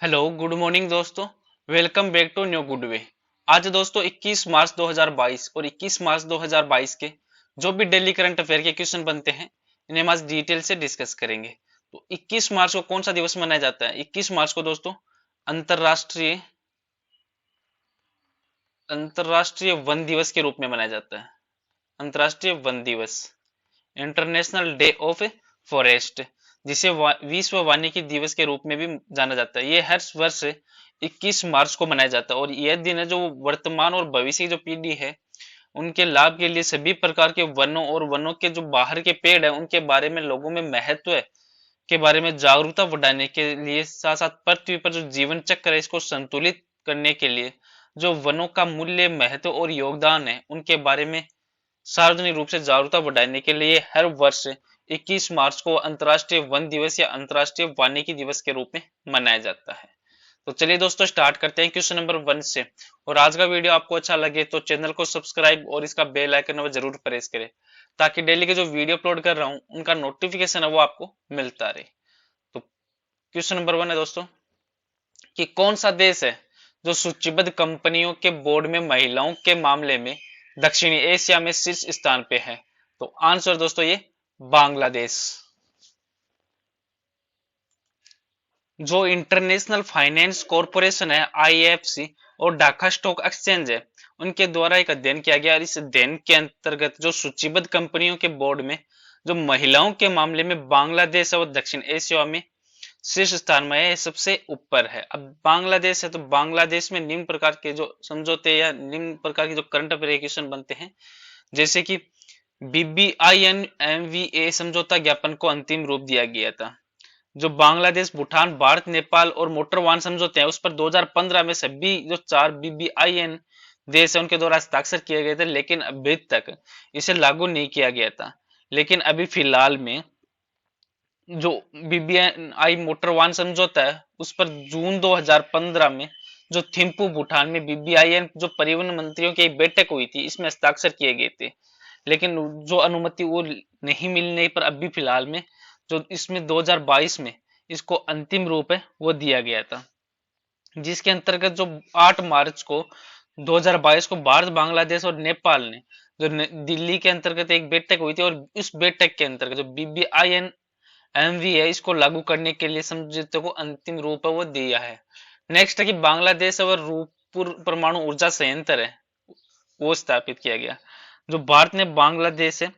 Hello good morning दोस्तों। Welcome back to new good way. आज दोस्तों 21 मार्च 2022 और 21 मार्च 2022 के जो भी डेली करंट अफेयर के क्वेश्चन बनते हैं इन्हें हम आज डिटेल से डिस्कस करेंगे। तो 21 मार्च को कौन सा दिवस मनाया जाता है? 21 मार्च को दोस्तों अंतरराष्ट्रीय अंतरराष्ट्रीय वन दिवस के रूप में मनाया जाता है। अंतरराष्ट्रीय वन दिवस, इंटरनेशनल डे ऑफ फॉरेस्ट, जिसे विश्व वानिकी दिवस के रूप में भी जाना जाता है। ये हर वर्ष 21 मार्च को मनाया जाता है और यह दिन है जो वर्तमान और भविष्य की जो पीढ़ी है उनके लाभ के लिए सभी प्रकार के वनों और वनों के जो बाहर के पेड़ है उनके बारे में लोगों में महत्व के बारे में जागरूकता बढ़ाने के लिए, साथ साथ पृथ्वी पर जो जीवन चक्र है इसको संतुलित करने के लिए जो वनों का मूल्य, महत्व और योगदान है उनके बारे में सार्वजनिक रूप से जागरूकता बढ़ाने के लिए हर वर्ष 21 मार्च को अंतर्राष्ट्रीय वन दिवस या अंतर्राष्ट्रीय वानिकी दिवस के रूप में मनाया जाता है। तो चलिए दोस्तों स्टार्ट करते हैं क्वेश्चन नंबर 1 से। और आज का वीडियो आपको अच्छा लगे तो चैनल को सब्सक्राइब और इसका बेल आइकन वो जरूर प्रेस करें ताकि डेली के जो वीडियो अपलोड कर रहा हूं उनका नोटिफिकेशन है वो आपको मिलता रहे। तो क्वेश्चन नंबर 1 है दोस्तों कि कौन सा देश है जो सूचीबद्ध कंपनियों के बोर्ड में महिलाओं के मामले में दक्षिणी एशिया में शीर्ष स्थान पे है? तो आंसर दोस्तों ये बांग्लादेश। जो इंटरनेशनल फाइनेंस कॉरपोरेशन है आईएफसी और ढाका स्टॉक एक्सचेंज है उनके द्वारा एक अध्ययन किया गया और इस अध्ययन के अंतर्गत जो सूचीबद्ध कंपनियों के बोर्ड में जो महिलाओं के मामले में बांग्लादेश और दक्षिण एशिया में शीर्ष स्थान में है, सबसे ऊपर है। अब बांग्लादेश है तो बांग्लादेश में निम्न प्रकार के जो समझौते या निम्न प्रकार के जो करंट अफेयर क्वेश्चन बनते हैं, जैसे कि बीबीआईएन एमवीए समझौता ज्ञापन को अंतिम रूप दिया गया था। जो बांग्लादेश, भूटान, भारत, नेपाल और मोटर वाहन समझौते हैं उस पर 2015 में सभी जो 4 बीबीआईएन देश है उनके द्वारा हस्ताक्षर किए गए थे, लेकिन अभी तक इसे लागू नहीं किया गया था। लेकिन अभी फिलहाल में जो बीबीआई मोटर वाहन समझौता है उस पर जून 2015 में जो थिम्पू भूटान में बीबीआईएन जो परिवहन मंत्रियों की एक बैठक हुई थी इसमें हस्ताक्षर किए गए थे, लेकिन जो अनुमति वो नहीं मिलने पर अभी फिलहाल में जो इसमें 2022 में इसको अंतिम रूप है वो दिया गया था, जिसके अंतर्गत जो 8 मार्च को 2022 को भारत, बांग्लादेश और नेपाल ने जो दिल्ली के अंतर्गत एक बैठक हुई थी और इस बैठक के अंतर्गत जो बीबीआईएन एमवी है इसको लागू करने के लिए समझौते को अंतिम रूप है वो दिया है। नेक्स्ट है कि बांग्लादेश और रूपपुर परमाणु ऊर्जा संयंत्र है वो स्थापित किया गया। जो भारत ने बांग्लादेश है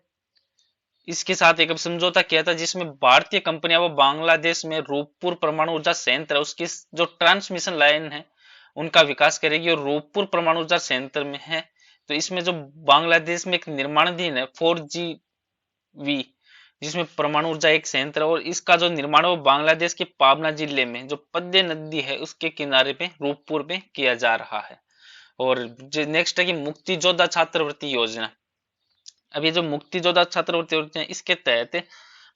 इसके साथ एक समझौता किया था जिसमें भारतीय कंपनियां वो बांग्लादेश में रूपपुर परमाणु ऊर्जा संयंत्र है उसकी जो ट्रांसमिशन लाइन है उनका विकास करेगी और रूपपुर परमाणु ऊर्जा संयंत्र में है तो इसमें जो बांग्लादेश में एक निर्माणाधीन है 4GV जिसमें परमाणु ऊर्जा एक संयंत्र है और इसका जो निर्माण है वो बांग्लादेश के पाबना जिले में जो पद्य नदी है उसके किनारे पे रूपपुर में किया जा रहा है। और जो नेक्स्ट है कि मुक्ति योद्धा छात्रवृत्ति योजना। अब ये जो मुक्ति योद्धा छात्रवृत्ति योजना है इसके तहत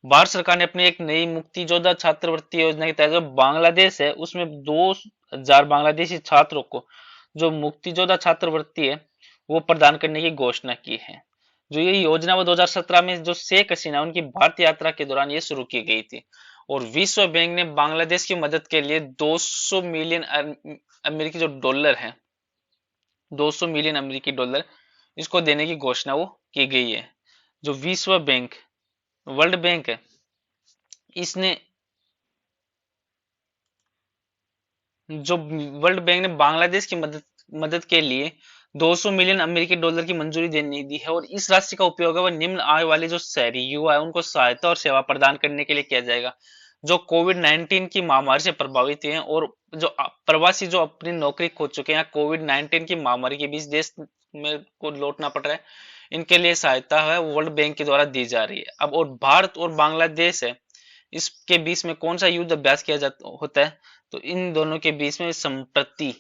भारत सरकार ने अपनी एक नई मुक्ति योद्धा छात्रवृत्ति योजना के तहत जो बांग्लादेश है उसमें 2000 बांग्लादेशी छात्रों को जो मुक्ति योद्धा छात्रवृत्ति है वो प्रदान करने की घोषणा की है। जो ये योजना वो 2017 में जो शेख हसीना उनकी भारत यात्रा के दौरान ये शुरू की गई थी और विश्व बैंक ने बांग्लादेश की मदद के लिए 200 मिलियन अमेरिकी जो डॉलर है 200 मिलियन अमेरिकी डॉलर इसको देने की घोषणा वो की गई है। जो विश्व बैंक, वर्ल्ड बैंक है, इसने जो वर्ल्ड बैंक ने बांग्लादेश की मदद के लिए 200 मिलियन अमेरिकी डॉलर की मंजूरी देने दी है और इस राशि का उपयोग है वह निम्न आय वाले जो शहरी युवा है उनको सहायता और सेवा प्रदान करने के लिए किया जाएगा जो कोविड 19 की महामारी से प्रभावित हैं और जो प्रवासी जो अपनी नौकरी खो चुके हैं कोविड 19 की महामारी के बीच देश में को लौटना पड़ रहा है, इनके लिए सहायता है वर्ल्ड बैंक के द्वारा दी जा रही है। अब और भारत और बांग्लादेश है इसके बीच में कौन सा युद्ध अभ्यास किया जाता होता है? तो इन दोनों के बीच में संप्रति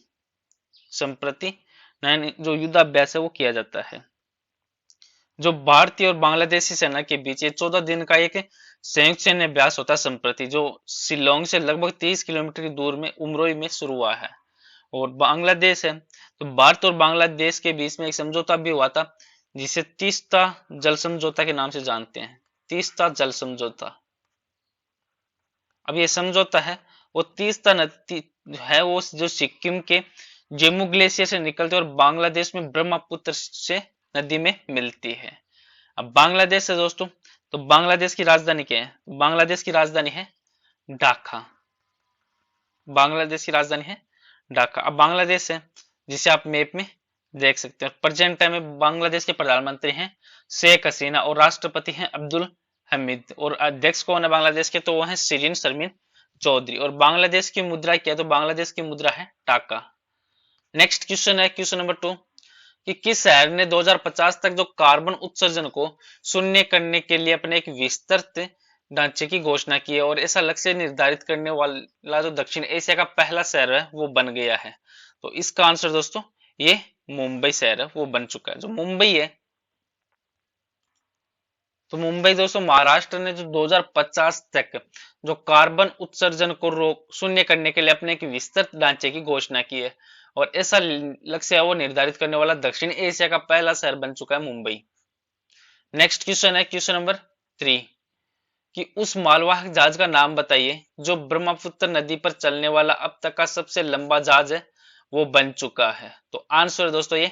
संप्रति जो युद्धाभ्यास है वो किया जाता है। जो भारतीय और बांग्लादेशी सेना के बीच ये 14 दिन का एक संयुक्त सैन्य अभ्यास होता है संप्रति, जो शिलोंग से लगभग 30 किलोमीटर की दूर में उमरोई में शुरू हुआ है। और बांग्लादेश है तो भारत और बांग्लादेश के बीच में एक समझौता भी हुआ था जिसे तीस्ता जल समझौता के नाम से जानते हैं। तीस्ता जल समझौता। अब ये समझौता है वो तीस्ता है वो जो सिक्किम के जेमू ग्लेशियर से निकलती है और बांग्लादेश में ब्रह्मपुत्र से नदी में मिलती है। अब बांग्लादेश है दोस्तों, तो बांग्लादेश की राजधानी क्या है? बांग्लादेश की राजधानी है ढाका। बांग्लादेश की राजधानी है ढाका। अब बांग्लादेश है जिसे आप मैप में देख सकते हैं। प्रेजेंट टाइम में बांग्लादेश के प्रधानमंत्री हैं शेख हसीना और राष्ट्रपति हैं अब्दुल हमीद, और अध्यक्ष कौन है बांग्लादेश के? तो वो है शिरीन शर्मिन चौधरी। और बांग्लादेश की मुद्रा क्या है? तो बांग्लादेश की मुद्रा है टाका। नेक्स्ट क्वेश्चन है क्वेश्चन नंबर 2 कि किस शहर ने 2050 तक जो कार्बन उत्सर्जन को शून्य करने के लिए अपने एक विस्तृत ढांचे की घोषणा की है, और ऐसा लक्ष्य निर्धारित करने वाला जो दक्षिण एशिया का पहला शहर है वो बन गया है। तो इसका आंसर दोस्तों ये मुंबई शहर है वो बन चुका है। जो मुंबई है, तो मुंबई दोस्तों महाराष्ट्र ने जो 2050 तक जो कार्बन उत्सर्जन को रोक शून्य करने के लिए अपने एक विस्तृत ढांचे की घोषणा की है, और ऐसा लक्ष्य है वो निर्धारित करने वाला दक्षिण एशिया का पहला शहर बन चुका है मुंबई। नेक्स्ट क्वेश्चन है क्वेश्चन नंबर 3 कि उस मालवाहक जहाज का नाम बताइए जो ब्रह्मपुत्र नदी पर चलने वाला अब तक का सबसे लंबा जहाज है वो बन चुका है। तो आंसर है दोस्तों ये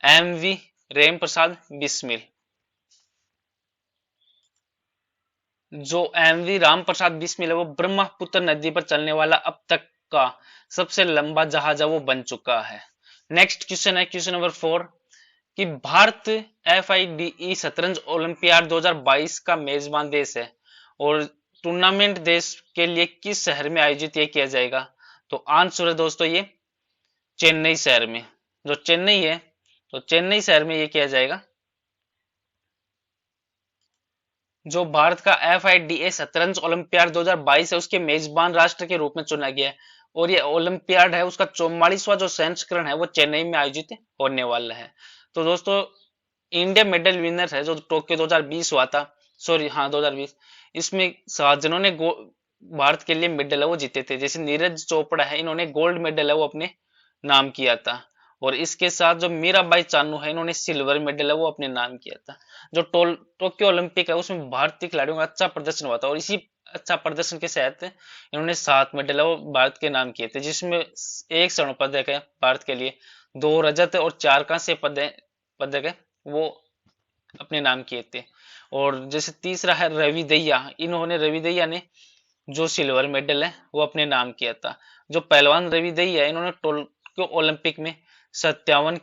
MV रेम प्रसाद बिस्मिल। जो MV राम प्रसाद बिस्मिल है वो ब्रह्मपुत्र नदी पर चलने वाला अब तक का सबसे लंबा जहाज है वो बन चुका है। नेक्स्ट क्वेश्चन है क्वेश्चन नंबर 4 कि भारत FIDE शतरंज ओलंपियाड 2022 का मेजबान देश है, और टूर्नामेंट देश के लिए किस शहर में आयोजित ये किया जाएगा? तो आंसर है दोस्तों ये चेन्नई शहर में। जो चेन्नई है, तो चेन्नई शहर में ये किया जाएगा। जो भारत का FIDE शतरंज ओलंपियाड 2022 है उसके मेजबान राष्ट्र के रूप में चुना गया है, और ये ओलंपियाड है उसका 44वां जो संस्करण है वो चेन्नई में आयोजित होने वाला है। तो दोस्तों इंडिया मेडल विनर है जो टोक्यो 2020 हुआ था, सॉरी हाँ 2020, इसमें 7 जिन्होंने भारत के लिए मेडल है वो जीते थे। जैसे नीरज चोपड़ा है, इन्होंने गोल्ड मेडल है वो अपने नाम किया था, और इसके साथ जो मीराबाई चानू है इन्होंने सिल्वर मेडल है वो अपने नाम किया था। जो टोक्यो ओलंपिक है उसमें भारतीय खिलाड़ियों का अच्छा प्रदर्शन हुआ था, और इसी अच्छा प्रदर्शन के साथ इन्होंने 7 मेडल है वो भारत के नाम किए थे, जिसमें एक स्वर्ण पदक है भारत के लिए, 2 रजत और 4 कांस्य पदक है वो अपने नाम किए थे। और जैसे तीसरा है रवि दहिया, इन्होंने रवि दहिया ने जो सिल्वर मेडल है वो अपने नाम किया था। जो पहलवान रवि दहिया है इन्होंने टोक्यो ओलंपिक में 57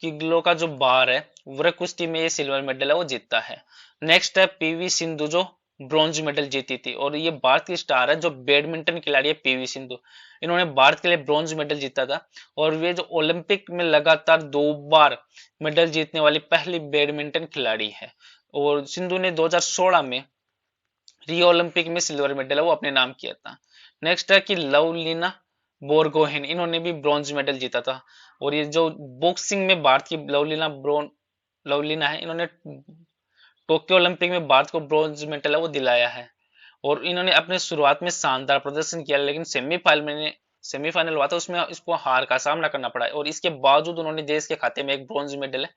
किलो का जो बार है वह कुश्ती में ये सिल्वर मेडल है वो जीतता है। नेक्स्ट है PV सिंधु जो ब्रॉन्ज मेडल जीती थी, और ये भारत की स्टार है जो बैडमिंटन खिलाड़ी है PV सिंधु, इन्होंने भारत के लिए ब्रॉन्ज मेडल जीता था, और वे जो ओलंपिक में लगातार 2 बार मेडल जीतने वाली पहली बैडमिंटन खिलाड़ी है। और सिंधु ने 2016 में रियो ओलंपिक में सिल्वर मेडल है वो अपने नाम किया था। नेक्स्ट है कि लवलीना बोरगोहेन, इन्होंने भी ब्रॉन्ज मेडल जीता था, और ये जो बॉक्सिंग में भारत की लवलीना है, इन्होंने टोक्यो ओलंपिक में भारत को ब्रॉन्ज मेडल है वो दिलाया है। और इन्होंने अपने शुरुआत में शानदार प्रदर्शन किया, लेकिन सेमीफाइनल हुआ था उसमें इसको हार का सामना करना पड़ा, और इसके बावजूद उन्होंने देश के खाते में एक ब्रॉन्ज मेडल है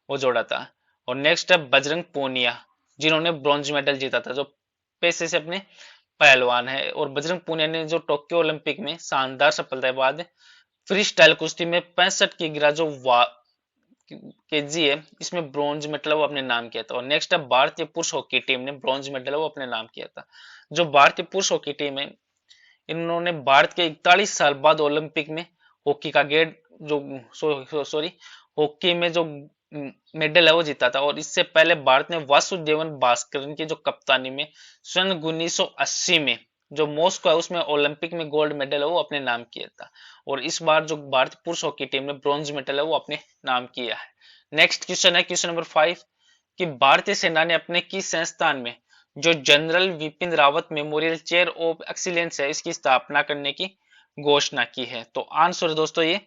वो जोड़ा था। और नेक्स्ट है बजरंग पूनिया, जिन्होंने ब्रॉन्ज मेडल जीता था, जो पेशे से अपने पहलवान है। और बजरंग पूनिया ने जो टोक्यो ओलंपिक में शानदार सफलता के बाद फ्री स्टाइल कुश्ती में 65 किग्रा जो केजी है इसमें ब्रॉन्ज मेडल वो अपने नाम किया था। और नेक्स्ट है भारतीय पुरुष हॉकी टीम ने ब्रॉन्ज मेडल वो अपने नाम किया था। जो भारतीय पुरुष हॉकी टीम है इन्होंने भारत के 41 साल बाद ओलंपिक में हॉकी का गेट जो सॉरी हॉकी में जो मेडल है वो जीता था, और इससे पहले भारत ने वासुदेवन भास्करन की जो कप्तानी में सन 1980 में जो मॉस्को है उसमें ओलंपिक में गोल्ड मेडल है वो अपने नाम किया था, और इस बार जो भारतीय पुरुष हॉकी टीम ने ब्रॉन्ज मेडल है वो अपने नाम किया है। नेक्स्ट क्वेश्चन है क्वेश्चन नंबर 5 कि भारतीय सेना ने अपने किस संस्थान में जो general Vipin Rawat memorial chair of excellence है इसकी स्थापना करने की घोषणा की है? तो आंसर दोस्तों ये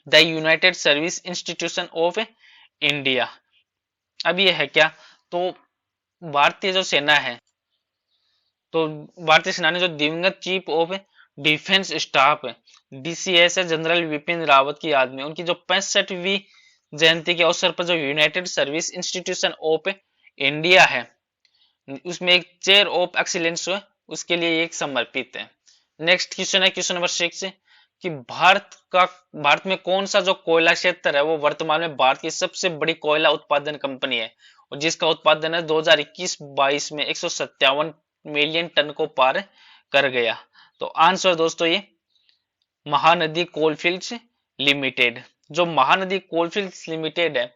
the United service institution of India. अब ये है क्या? तो भारतीय जो सेना है, तो भारतीय सेना ने जो दिवंगत chief of defence staff DCS है जनरल विपिन रावत की याद में उनकी जो 65वीं जयंती के अवसर पर जो United service institution of India है उसमें एक चेयर ऑफ एक्सीलेंस उसके लिए एक समर्पित है। नेक्स्ट क्वेश्चन है क्वेश्चन नंबर 6 कि भारत में कौन सा जो कोयला क्षेत्र है वो वर्तमान में भारत की सबसे बड़ी कोयला उत्पादन कंपनी है और जिसका उत्पादन है 2021-22 में 157 मिलियन टन को पार कर गया। तो आंसर दोस्तों ये महानदी कोलफील्ड्स लिमिटेड। जो महानदी कोलफील्ड्स लिमिटेड है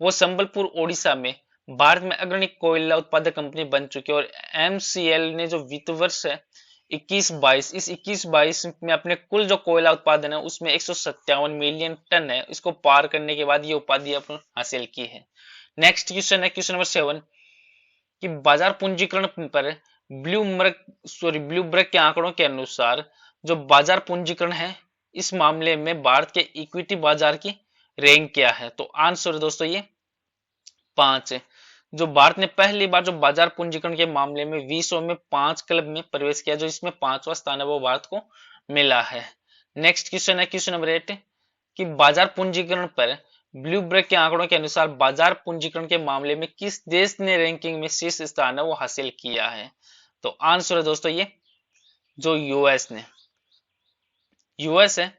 वो संबलपुर ओडिशा में भारत में अग्रणी कोयला उत्पादक कंपनी बन चुकी है और एमसीएल ने जो वित्त वर्ष है 21-22, इस 21-22 में अपने कुल जो कोयला उत्पादन है उसमें 157 मिलियन टन है, इसको पार करने के बाद ये उपाधि अपने हासिल की है। नेक्स्ट क्वेश्चन है क्वेश्चन नंबर 7 कि बाजार पूंजीकरण पर ब्लूमबर्ग के आंकड़ों के अनुसार जो बाजार पूंजीकरण है इस मामले में भारत के इक्विटी बाजार की रैंक क्या है। तो आंसर दोस्तों ये 5 है। जो भारत ने पहली बार जो बाजार पूंजीकरण के मामले में विश्व में 5 क्लब में प्रवेश किया, जो इसमें 5वां स्थान है वो भारत को मिला है। नेक्स्ट क्वेश्चन है क्वेश्चन नंबर 8 कि बाजार पूंजीकरण पर ब्लूमबर्ग के आंकड़ों के अनुसार बाजार पूंजीकरण के मामले में किस देश ने रैंकिंग में शीर्ष स्थान है वो हासिल किया है। तो आंसर है दोस्तों ये जो यूएस ने, यूएस है।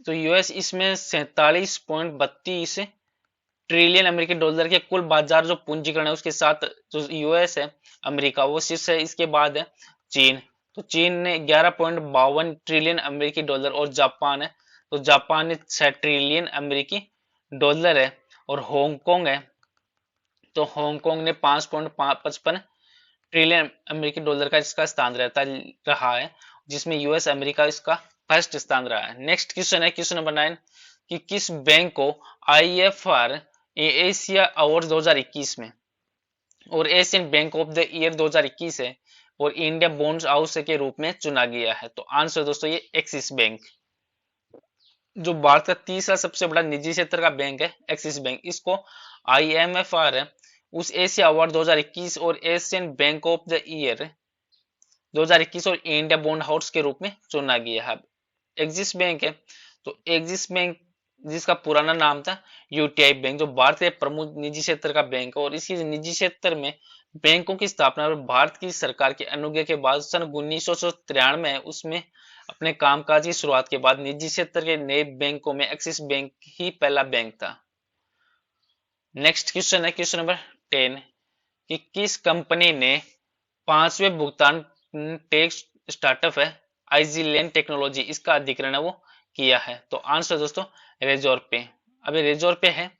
तो यूएस इसमें 47.32 ट्रिलियन अमेरिकी डॉलर के कुल बाजार जो पूंजीकरण है उसके साथ जो यूएस है अमेरिका वो शीर्ष है। इसके बाद है चीन, तो चीन ने 11.52 ट्रिलियन अमेरिकी डॉलर और जापान है तो जापान ने 6 ट्रिलियन अमेरिकी डॉलर है और हांगकांग है तो हांगकांग ने 5.55 ट्रिलियन अमेरिकी डॉलर का इसका स्थान रहा है, जिसमें यूएस अमेरिका इसका फर्स्ट स्थान रहा है। नेक्स्ट क्वेश्चन है क्वेश्चन नंबर 9 कि किस बैंक को आईएफआर एशिया अवार्ड 2021 में और Asian bank of the year 2021 है और इंडिया बॉन्ड्स हाउस के रूप में चुना गया है। तो आंसर दोस्तों ये एक्सिस बैंक, जो भारत का तीसरा सबसे बड़ा निजी क्षेत्र का बैंक है एक्सिस बैंक, इसको आईएमएफआर है उस एशिया अवार्ड 2021 और Asian bank of the year 2021 और इंडिया बॉन्ड हाउस के रूप में चुना गया है। एक्सिस बैंक है तो एक्सिस बैंक जिसका पुराना नाम था यूटीआई बैंक, जो भारत के प्रमुख निजी क्षेत्र का बैंक है और इसी निजी क्षेत्र में बैंकों की स्थापना भारत की सरकार के अनुज्ञा के बाद सन 1993 में उसमें अपने कामकाज की शुरुआत के बाद निजी क्षेत्र के नए बैंकों में एक्सिस बैंक ही पहला बैंक था। नेक्स्ट क्वेश्चन है क्वेश्चन नंबर 10 कि किस कंपनी ने 5वें भुगतान टैक्स स्टार्टअप है आइजीलैंड टेक्नोलॉजी इसका अधिग्रहण है वो किया है। तो आंसर दोस्तों रेजोर पे। अभी रेजोर पे है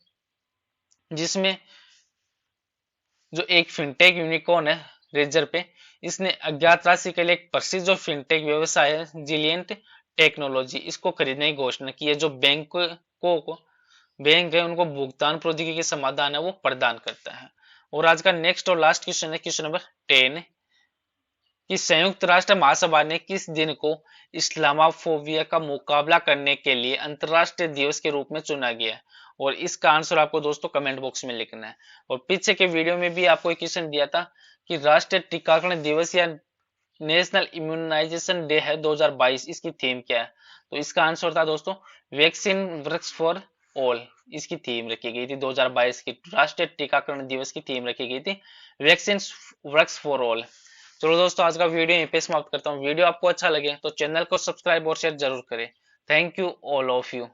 जिसमें जो एक फिनटेक यूनिकॉर्न है रेजर पे, इसने अज्ञात राशि के लिए एक प्रसिद्ध जो फिनटेक व्यवसाय है जिलियंट टेक्नोलॉजी इसको खरीदने की घोषणा की है। जो बैंक है उनको भुगतान प्रौद्योगिकी के समाधान है वो प्रदान करता है। और आज का नेक्स्ट और लास्ट क्वेश्चन है क्वेश्चन नंबर 10 कि संयुक्त राष्ट्र महासभा ने किस दिन को इस्लामाफोबिया का मुकाबला करने के लिए अंतर्राष्ट्रीय दिवस के रूप में चुना गया है। और इसका आंसर आपको दोस्तों कमेंट बॉक्स में लिखना है। और पीछे के वीडियो में भी आपको एक क्वेश्चन दिया था कि राष्ट्रीय टीकाकरण दिवस या नेशनल इम्यूनाइजेशन डे है 2022, इसकी थीम क्या है। तो इसका आंसर था दोस्तों वैक्सीन वर्क्स फॉर ऑल, इसकी थीम रखी गई थी 2022 की राष्ट्रीय टीकाकरण दिवस की थीम रखी गई थी वैक्सीन वर्क्स फॉर ऑल। चलो दोस्तों आज का वीडियो यहीं पे समाप्त करता हूँ। वीडियो आपको अच्छा लगे तो चैनल को सब्सक्राइब और शेयर जरूर करें। Thank you all of you.